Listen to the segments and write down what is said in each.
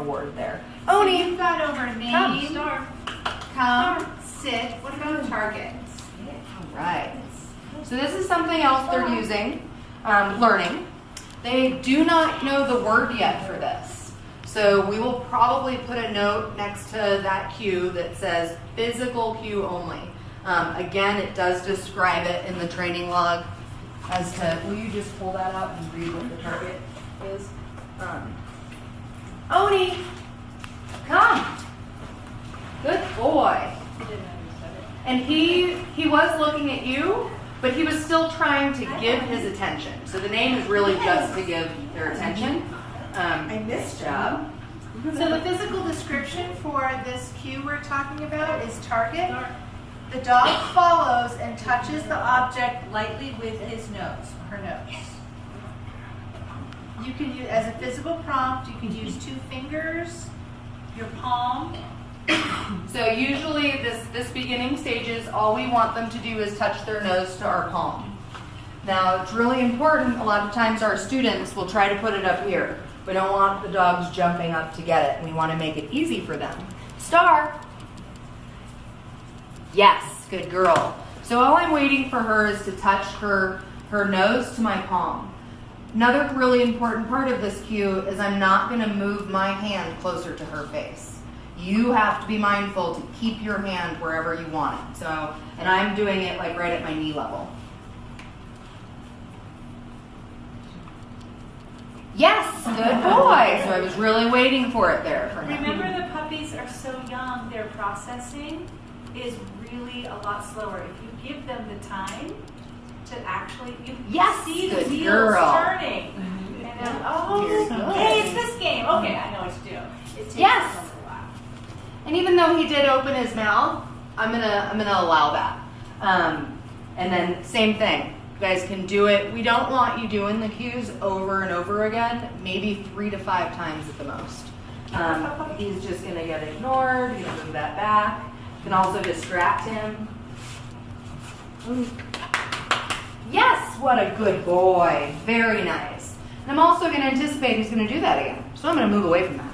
word there. So Oni, you've got over name, come, sit. What about targets? all right. So this is something else they're using, learning. They do not know the word yet for this. So we will probably put a note next to that cue that says physical cue only. Again, it does describe it in the training log as to, will you just pull that out and read what the target is? Oni, come. Good boy. And he was looking at you, but he was still trying to give his attention. So the name is really just to give their attention. Nice job. So the physical description for this cue we're talking about is target. The dog follows and touches the object lightly with his nose, her nose. You can use, as a physical prompt, you can use 2 fingers, your palm. So usually this beginning stages, all we want them to do is touch their nose to our palm. Now it's really important, a lot of times our students will try to put it up here. We don't want the dogs jumping up to get it. We want to make it easy for them. Star. Yes, good girl. So all I'm waiting for her is to touch her nose to my palm. Another really important part of this cue is I'm not going to move my hand closer to her face. You have to be mindful to keep your hand wherever you want it. So, and I'm doing it like right at my knee level. Yes, good boy. So I was really waiting for it there for him. Remember, the puppies are so young, their processing is really a lot slower. If you give them the time to actually, you Yes, see the good wheels girl. turning. And then, oh, Very good. hey, it's this game. Okay, I know what to do. It takes Yes. them a while. And even though he did open his mouth, I'm gonna allow that. And then same thing. You guys can do it. We don't want you doing the cues over and over again. Maybe 3 to 5 times at the most. He's just gonna get ignored. You move that back. You can also distract him. Ooh. Yes, what a good boy. Very nice. And I'm also gonna anticipate he's gonna do that again. So I'm gonna move away from that.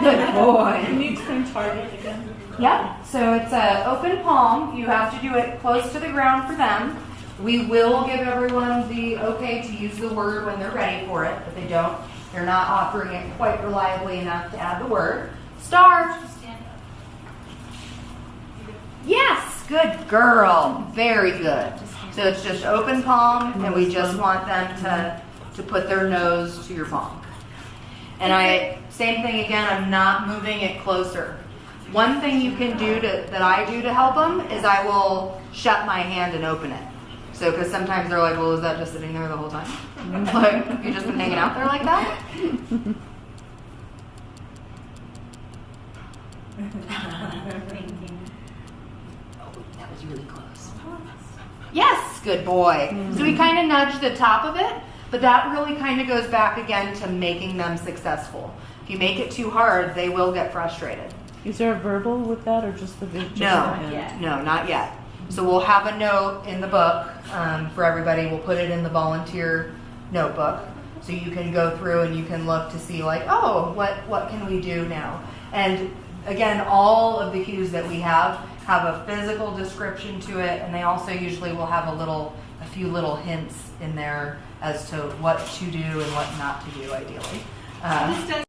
Good boy. You need to come target again. Yep, so it's an open palm. You have to do it close to the ground for them. We will give everyone the okay to use the word when they're ready for it, but they're not offering it quite reliably enough to add the word. Star. Stand up. Yes, good girl. Very good. So it's just open palm, and we just want them to put their nose to your palm. And same thing again, I'm not moving it closer. One thing you can do that I do to help them is I will shut my hand and open it. So, because sometimes they're like, well, is that just sitting there the whole time? Like, have you just been hanging out there like that? Oh, that was really close. Yes, good boy. So we kind of nudge the top of it, but that really kind of goes back again to making them successful. If you make it too hard, they will get frustrated. Is there a verbal with that or just the visual? No, not yet. So we'll have a note in the book for everybody. We'll put it in the volunteer notebook. So you can go through and you can look to see like, oh, what can we do now? And again, all of the cues that we have a physical description to it, and they also usually will have a few little hints in there as to what to do and what not to do ideally. This does